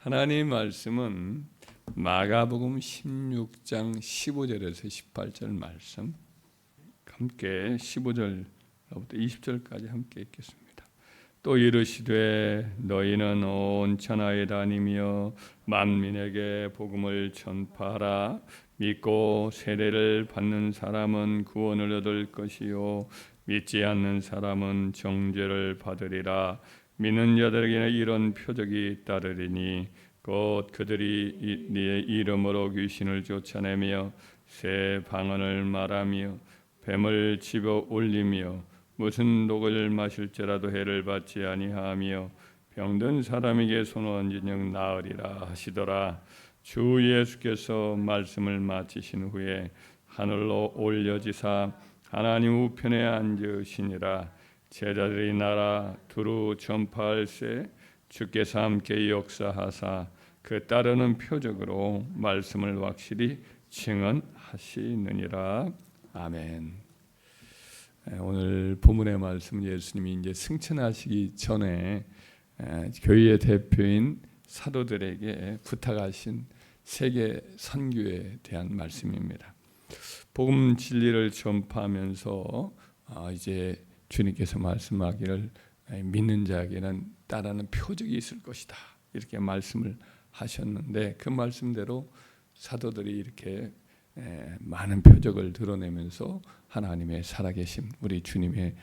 하나님 말씀은 마가복음 16장 15절에서 18절 말씀, 함께 15절부터 20절까지 함께 읽겠습니다. 또 이르시되 너희는 온 천하에 다니며 만민에게 복음을 전파하라. 믿고 세례를 받는 사람은 구원을 얻을 것이요 믿지 않는 사람은 정죄를 받으리라. 믿는 자들에게는 이런 표적이 따르리니 곧 그들이 네 이름으로 귀신을 쫓아내며 새 방언을 말하며 뱀을 집어 올리며 무슨 독을 마실지라도 해를 받지 아니하며 병든 사람에게 손 얹으면 나으리라 하시더라. 주 예수께서 말씀을 마치신 후에 하늘로 올려지사 하나님 우편에 앉으시니라. 제자들이 나라 두루 전파할세 주께서 함께 역사하사 그 따르는 표적으로 말씀을 확실히 증언하시느니라. 아멘. 오늘 본문의 말씀, 예수님이 이제 승천하시기 전에 교회의 대표인 사도들에게 부탁하신 세계 선교에 대한 말씀입니다. 복음 진리를 전파하면서 이제 주님께서 말씀하기를 믿는 자에게는 따르는 표적이 있을 것이다, 이렇게 말씀을 하셨는데, 그 말씀대로 사도들이 이렇게 많은 표적을 드러내면서 하나님의 살아계심, 우리 주님의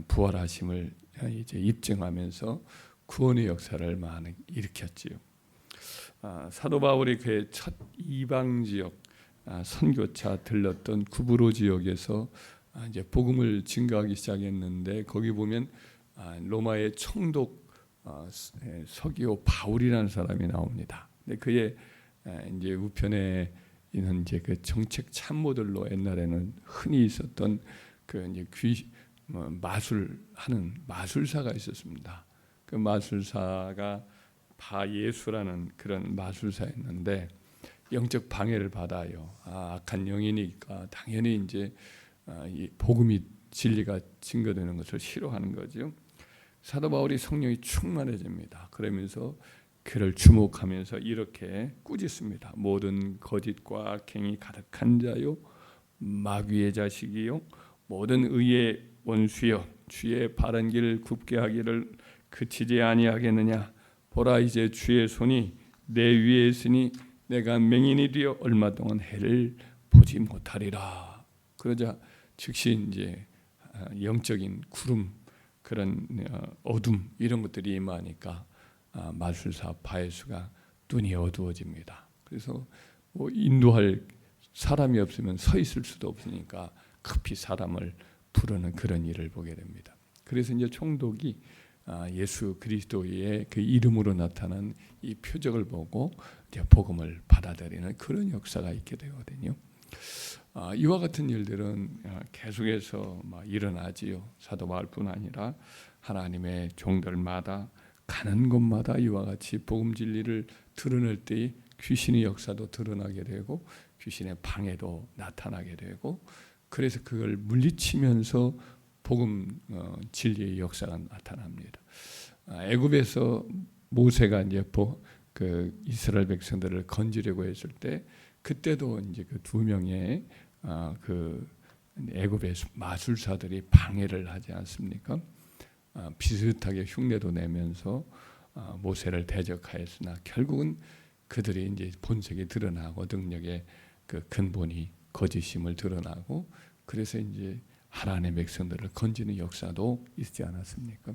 부활하심을 이제 입증하면서 구원의 역사를 많이 일으켰지요. 사도 바울이 그의 첫 이방 지역 선교차 들렀던 구브로 지역에서 이제 복음을 증거하기 시작했는데, 거기 보면 로마의 총독 서기오 바울이라는 사람이 나옵니다. 근데 그의 이제 우편에 있는 이제 그 정책 참모들로 옛날에는 흔히 있었던 그 이제 마술하는 마술사가 있었습니다. 그 마술사가 바예수라는 그런 마술사였는데 영적 방해를 받아요. 악한 영이니까 당연히 이제 이 복음이 진리가 증거되는 것을 싫어하는 거죠. 사도 바울이 성령이 충만해집니다. 그러면서 그를 주목하면서 이렇게 꾸짖습니다. 모든 거짓과 악행이 가득한 자요, 마귀의 자식이요, 모든 의의 원수여, 주의 바른 길을 굽게 하기를 그치지 아니하겠느냐. 보라, 이제 주의 손이 내 위에 있으니 내가 맹인이 되어 얼마 동안 해를 보지 못하리라. 그러자 즉시 이제 영적인 구름, 그런 어둠, 이런 것들이 임하니까 마술사 바예수가 눈이 어두워집니다. 그래서 뭐 인도할 사람이 없으면 서 있을 수도 없으니까 급히 사람을 부르는 그런 일을 보게 됩니다. 그래서 이제 총독이 예수 그리스도의 그 이름으로 나타난 이 표적을 보고 이제 복음을 받아들이는 그런 역사가 있게 되거든요. 이와 같은 일들은 계속해서 일어나지요. 사도 바울뿐 아니라 하나님의 종들마다 가는 곳마다 이와 같이 복음 진리를 드러낼 때 귀신의 역사도 드러나게 되고 귀신의 방해도 나타나게 되고, 그래서 그걸 물리치면서 복음 진리의 역사가 나타납니다. 애굽에서 모세가 이제 그 이스라엘 백성들을 건지려고 했을 때, 그때도 이제 그 두 명의 그 애굽의 마술사들이 방해를 하지 않습니까? 비슷하게 흉내도 내면서 모세를 대적하였으나 결국은 그들이 이제 본색이 드러나고 능력의 그 근본이 거짓임을 드러나고, 그래서 이제 하나님의 백성들을 건지는 역사도 있지 않았습니까?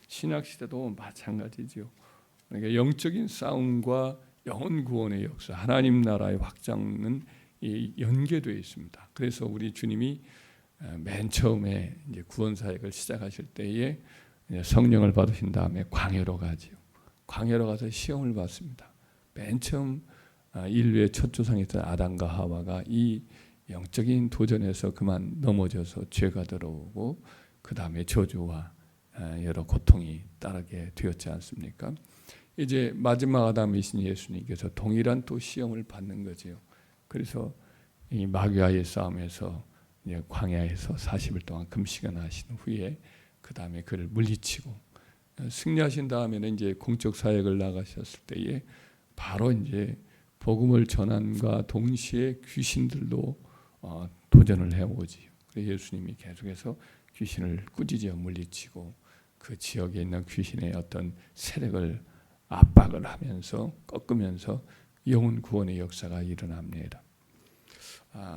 신약 시대도 마찬가지죠. 그러니까 영적인 싸움과 영혼 구원의 역사, 하나님 나라의 확장은 연계되어 있습니다. 그래서 우리 주님이 맨 처음에 이제 구원 사역을 시작하실 때에 성령을 받으신 다음에 광야로 가지요. 광야로 가서 시험을 받습니다. 맨 처음 인류의 첫 조상이었던 아담과 하와가 이 영적인 도전에서 그만 넘어져서 죄가 들어오고, 그 다음에 저주와 여러 고통이 따르게 되었지 않습니까? 이제 마지막 아담이신 예수님께서 동일한 또 시험을 받는 거지요. 그래서 이 마귀와의 싸움에서 광야에서 40일 동안 금식을 하신 후에 그 다음에 그를 물리치고 승리하신 다음에는 이제 공적 사역을 나가셨을 때에 바로 이제 복음을 전함과 동시에 귀신들도 도전을 해오지요. 그래서 예수님이 계속해서 귀신을 꾸짖어 물리치고 그 지역에 있는 귀신의 어떤 세력을 압박을 하면서 꺾으면서 영혼 구원의 역사가 일어납니다.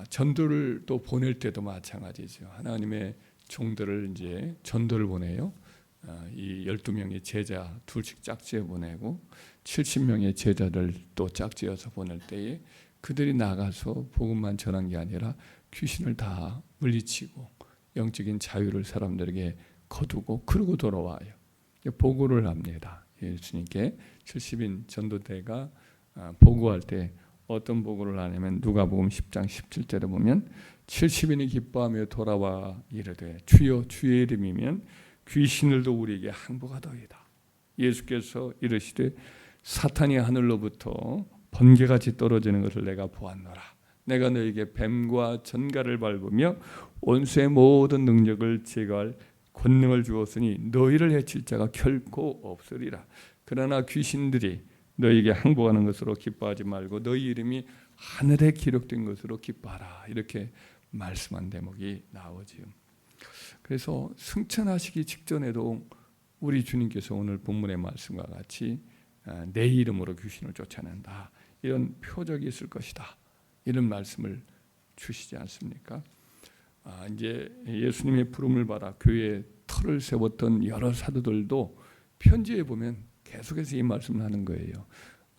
전도를 또 보낼 때도 마찬가지죠. 하나님의 종들을 이제 전도를 보내요. 이 12명의 제자 둘씩 짝지어 보내고 70명의 제자들 또 짝지어서 보낼 때에 그들이 나가서 복음만 전한 게 아니라 귀신을 다 물리치고 영적인 자유를 사람들에게 거두고 그러고 돌아와요. 보고를 합니다. 예수님께 70인 전도대가 보고할 때 어떤 보고를 하냐면 누가복음 10장 17절에 보면 70인이 기뻐하며 돌아와 이르되 주여 주의 이름이면 귀신들도 우리에게 항복하더이다. 예수께서 이르시되 사탄이 하늘로부터 번개같이 떨어지는 것을 내가 보았노라. 내가 너에게 뱀과 전갈을 밟으며 원수의 모든 능력을 제거할 권능을 주었으니 너희를 해칠 자가 결코 없으리라. 그러나 귀신들이 너희에게 항복하는 것으로 기뻐하지 말고 너희 이름이 하늘에 기록된 것으로 기뻐하라. 이렇게 말씀한 대목이 나오지요. 그래서 승천하시기 직전에도 우리 주님께서 오늘 본문의 말씀과 같이 내 이름으로 귀신을 쫓아낸다. 이런 표적이 있을 것이다. 이런 말씀을 주시지 않습니까? 이제 예수님의 부름을 받아 교회에 터를 세웠던 여러 사도들도 편지에 보면 계속해서 이 말씀을 하는 거예요.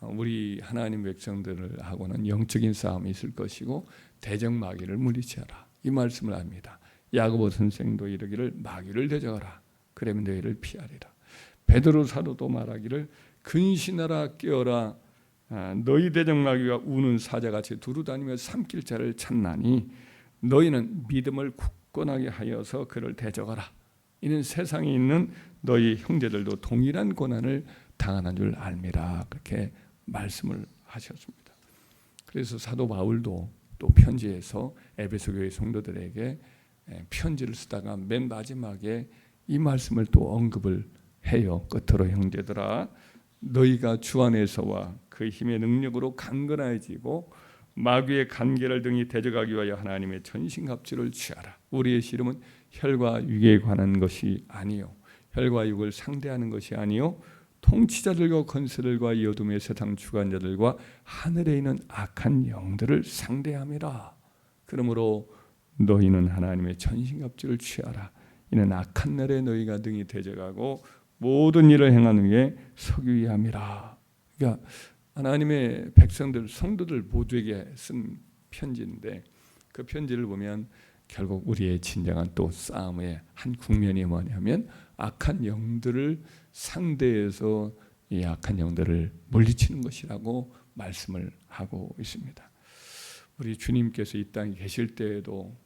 우리 하나님 백성들하고는 영적인 싸움이 있을 것이고 대적 마귀를 물리치하라. 이 말씀을 합니다. 야고보 선생도 이르기를 마귀를 대적하라. 그러면 너희를 피하리라. 베드로 사도도 말하기를 근신하라 깨어라. 너희 대적 마귀가 우는 사자같이 두루다니며 삼킬 자를 찾나니 너희는 믿음을 굳건하게 하여서 그를 대적하라. 이는 세상에 있는 너희 형제들도 동일한 고난을 당하는 줄 알미라. 그렇게 말씀을 하셨습니다. 그래서 사도 바울도 또 편지에서 에베소 교회 성도들에게 편지를 쓰다가 맨 마지막에 이 말씀을 또 언급을 해요. 끝으로 형제들아 너희가 주 안에서와 그 힘의 능력으로 강건해지고 마귀의 간계를 등이 대적하기 위하여 하나님의 전신갑주를 취하라. 우리의 씨름은 혈과 육에 관한 것이 아니요 혈과 육을 상대하는 것이 아니요 통치자들과 권세들과 이 어둠의 세상 주관자들과 하늘에 있는 악한 영들을 상대함이라. 그러므로 너희는 하나님의 전신갑주를 취하라. 이는 악한 날에 너희가 등이 대적하고 모든 일을 행하는 후에 서기 위함이라. 그러니까 하나님의 백성들, 성도들 모두에게 쓴 편지인데 그 편지를 보면 결국 우리의 진정한 또 싸움의 한 국면이 뭐냐면 악한 영들을 상대해서 이 악한 영들을 물리치는 것이라고 말씀을 하고 있습니다. 우리 주님께서 이 땅에 계실 때에도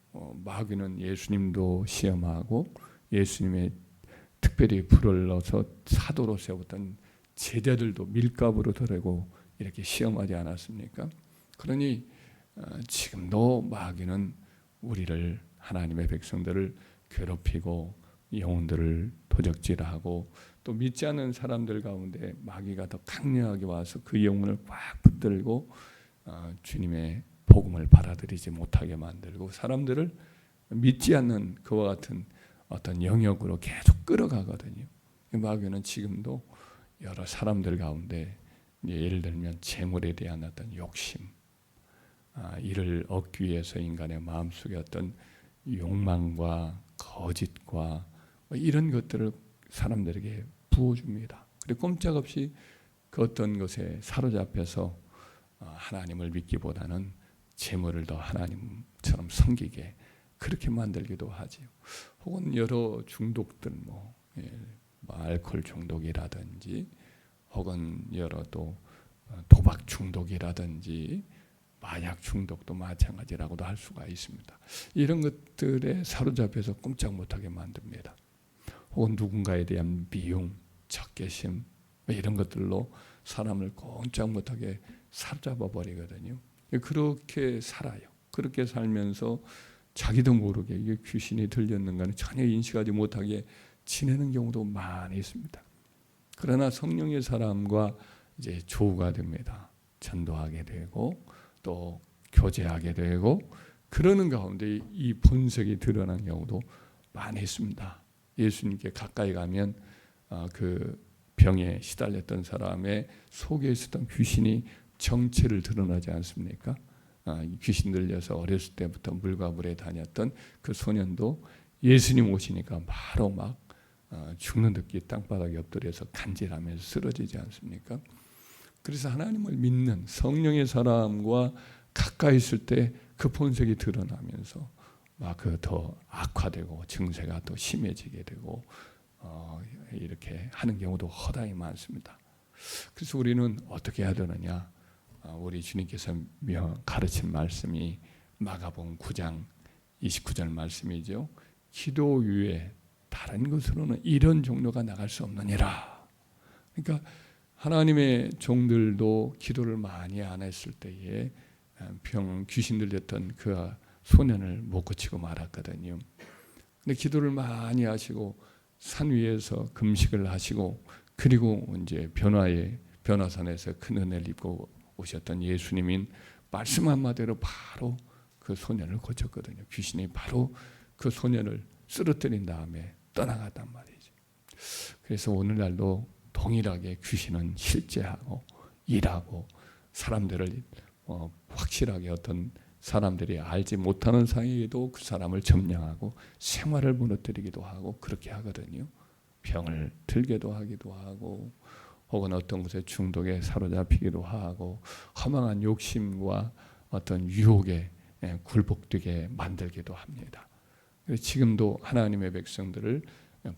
마귀는 예수님도 시험하고 예수님의 특별히 불을넣어서 사도로 세웠던 제자들도 밀가부로 드리고 이렇게 시험하지 않았습니까? 그러니 지금도 마귀는 우리를 하나님의 백성들을 괴롭히고 영혼들을 도적질하고 또 믿지 않는 사람들 가운데 마귀가 더 강력하게 와서 그 영혼을 꽉 붙들고 주님의 복음을 받아들이지 못하게 만들고 사람들을 믿지 않는 그와 같은 어떤 영역으로 계속 끌어가거든요. 마귀는 지금도 여러 사람들 가운데 예를 들면 재물에 대한 어떤 욕심, 이를 얻기 위해서 인간의 마음속에 어떤 욕망과 거짓과 이런 것들을 사람들에게 부어줍니다. 그리고 꼼짝없이 그 어떤 것에 사로잡혀서 하나님을 믿기보다는 재물을 더 하나님처럼 섬기게 그렇게 만들기도 하지요. 혹은 여러 중독들 뭐 알코올 중독이라든지 혹은 여러 또 도박 중독이라든지 마약 중독도 마찬가지라고도 할 수가 있습니다. 이런 것들에 사로잡혀서 꼼짝 못하게 만듭니다. 혹은 누군가에 대한 미움, 적개심 이런 것들로 사람을 꼼짝 못하게 사로잡아 버리거든요. 그렇게 살아요. 그렇게 살면서 자기도 모르게 이게 귀신이 들렸는가는 전혀 인식하지 못하게 지내는 경우도 많이 있습니다. 그러나 성령의 사람과 이제 조우가 됩니다. 전도하게 되고 또 교제하게 되고 그러는 가운데 이 본색이 드러난 경우도 많이 있습니다. 예수님께 가까이 가면 그 병에 시달렸던 사람의 속에 있었던 귀신이 정체를 드러나지 않습니까? 귀신 들려서 어렸을 때부터 물과 물에 다녔던 그 소년도 예수님 오시니까 바로 막 죽는 듯이 땅바닥에 엎드려서 간질하면서 쓰러지지 않습니까? 그래서 하나님을 믿는 성령의 사람과 가까이 있을 때 그 본색이 드러나면서 막 그 더 악화되고 증세가 더 심해지게 되고 이렇게 하는 경우도 허다히 많습니다. 그래서 우리는 어떻게 해야 되느냐? 우리 주님께서 가르친 말씀이 마가복음 9장 29절 말씀이죠. 기도 외에 다른 것으로는 이런 종로가 나갈 수 없느니라. 그러니까 하나님의 종들도 기도를 많이 안 했을 때에 귀신 들렸던 그 소년을 못 고치고 말았거든요. 근데 기도를 많이 하시고 산 위에서 금식을 하시고 그리고 이제 변화산에서 큰 은혜를 입고 오셨던 예수님인 말씀 한마디로 바로 그 소년을 고쳤거든요. 귀신이 바로 그 소년을 쓰러뜨린 다음에 떠나갔단 말이죠. 그래서 오늘날도 동일하게 귀신은 실제하고 일하고 사람들을 확실하게 어떤 사람들이 알지 못하는 사이에도 그 사람을 점령하고 생활을 무너뜨리기도 하고 그렇게 하거든요. 병을 들게도 하기도 하고 혹은 어떤 것에 중독에 사로잡히기도 하고 허망한 욕심과 어떤 유혹에 굴복되게 만들기도 합니다. 지금도 하나님의 백성들을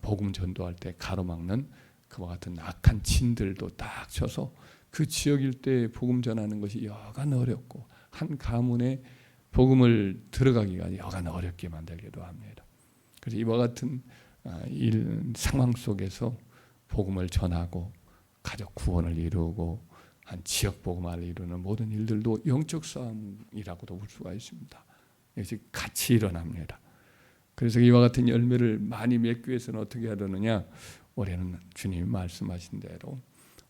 복음 전도할 때 가로막는 그와 같은 악한 진들도 딱 쳐서 그 지역 일대에 복음 전하는 것이 여간 어렵고 한 가문에 복음을 들어가기가 여간 어렵게 만들기도 합니다. 그래서 이와 같은 상황 속에서 복음을 전하고 가족 구원을 이루고 한 지역 복음화를 이루는 모든 일들도 영적 싸움이라고도 볼 수가 있습니다. 이것이 같이 일어납니다. 그래서 이와 같은 열매를 많이 맺기 위해서는 어떻게 해야 되느냐? 올해는 주님이 말씀하신 대로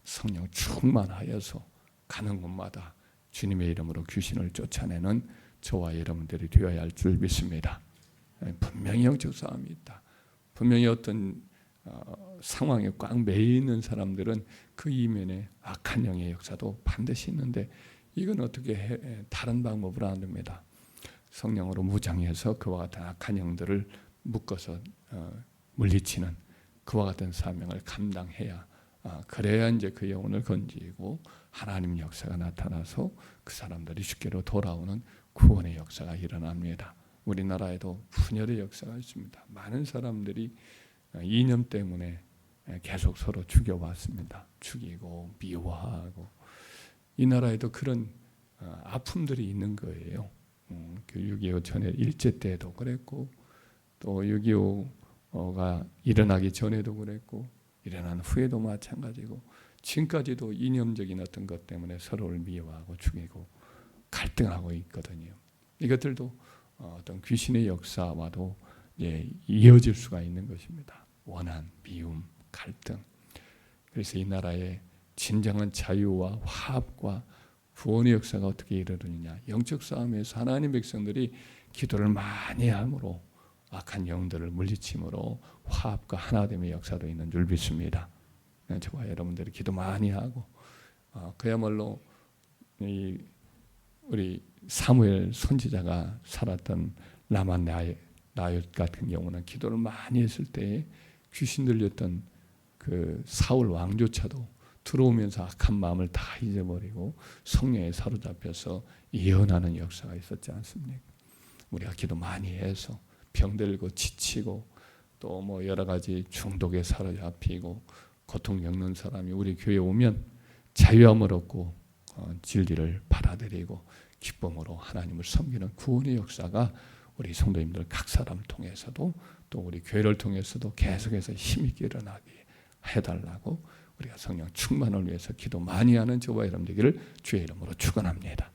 성령 충만하여서 가는 곳마다 주님의 이름으로 귀신을 쫓아내는 저와 여러분들이 되어야 할 줄 믿습니다. 분명히 영적 싸움이 있다. 분명히 어떤 상황에 꽉 매여 있는 사람들은 그 이면에 악한 영의 역사도 반드시 있는데 이건 어떻게 다른 방법으로 안 됩니다. 성령으로 무장해서 그와 같은 악한 영들을 묶어서 물리치는 그와 같은 사명을 감당해야 그래야 이제 그 영혼을 건지고 하나님 역사가 나타나서 그 사람들이 주께로 돌아오는 구원의 역사가 일어납니다. 우리나라에도 분열의 역사가 있습니다. 많은 사람들이 이념 때문에 계속 서로 죽여왔습니다. 죽이고 미워하고 이 나라에도 그런 아픔들이 있는 거예요. 그 6.25 전에 일제 때도 그랬고 또 6.25가 일어나기 전에도 그랬고 일어난 후에도 마찬가지고 지금까지도 이념적인 어떤 것 때문에 서로를 미워하고 죽이고 갈등하고 있거든요. 이것들도 어떤 귀신의 역사와도 이어질 수가 있는 것입니다. 원한, 미움, 갈등. 그래서 이 나라의 진정한 자유와 화합과 구원의 역사가 어떻게 이루어지느냐. 영적 싸움에서 하나님 백성들이 기도를 많이 함으로 악한 영들을 물리침으로 화합과 하나됨의 역사도 있는 줄 믿습니다. 저와 여러분들이 기도 많이 하고 그야말로 우리 사무엘 선지자가 살았던 라마 나옳 같은 경우는 기도를 많이 했을 때 귀신 들렸던 그 사울 왕조차도 들어오면서 악한 마음을 다 잊어버리고 성령에 사로잡혀서 예언하는 역사가 있었지 않습니까? 우리가 기도 많이 해서 병들고 지치고 또 뭐 여러 가지 중독에 사로잡히고 고통 겪는 사람이 우리 교회에 오면 자유함을 얻고 진리를 받아들이고 기쁨으로 하나님을 섬기는 구원의 역사가 우리 성도님들 각 사람을 통해서도 또 우리 교회를 통해서도 계속해서 힘있게 일어나게 해달라고 우리가 성령 충만을 위해서 기도 많이 하는 저와 여러분 되기를 주의 이름으로 축원합니다.